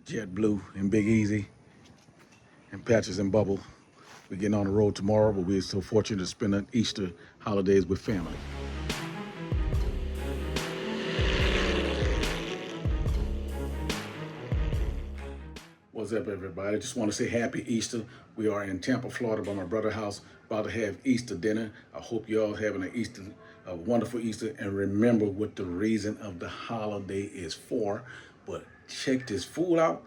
Jet Blue and Big Easy and Patches and Bubble. We're getting on the road tomorrow, but we're so fortunate to spend the Easter holidays with family. What's up, everybody? I just want to say happy Easter. We are in Tampa, Florida by my brother's house, about to have Easter dinner. I hope you all having a wonderful Easter, and remember what the reason of the holiday is for. But check this food out.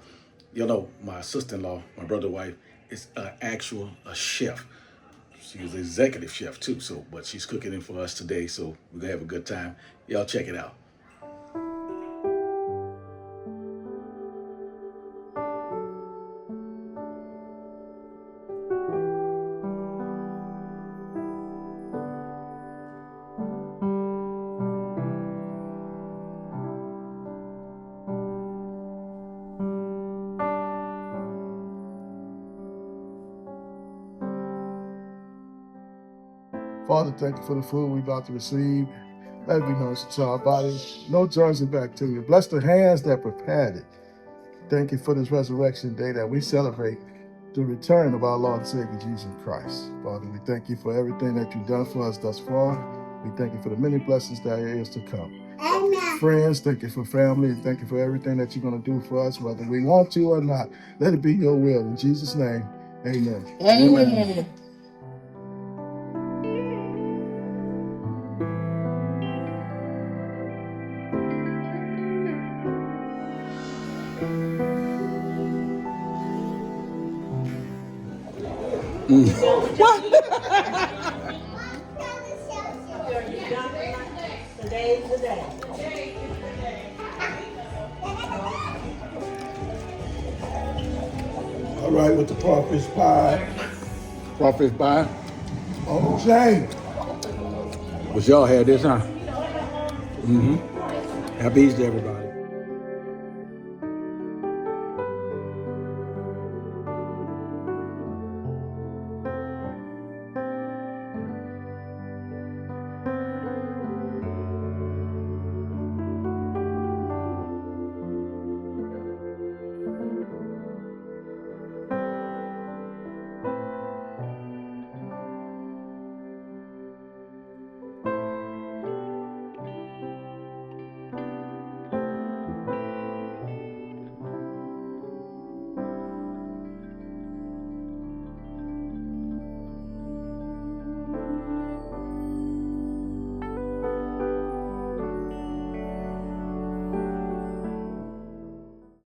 You know, my sister-in-law, my brother's wife, is a chef. She's an executive chef too, but she's cooking it for us today, so we're gonna have a good time. Y'all check it out. Father, thank you for the food we're about to receive. Let it be nourished to our bodies. No germs and bacteria. Bless the hands that prepared it. Thank you for this resurrection day that we celebrate the return of our Lord and Savior, Jesus Christ. Father, we thank you for everything that you've done for us thus far. We thank you for the many blessings that are is to come. Amen. Friends, thank you for family, and thank you for everything that you're going to do for us, whether we want to or not. Let it be your will. In Jesus' name, amen. Amen. What? Today's the day. All right, with the crawfish pie. Crawfish pie. Okay. But y'all had this, huh? Happy Easter, everybody.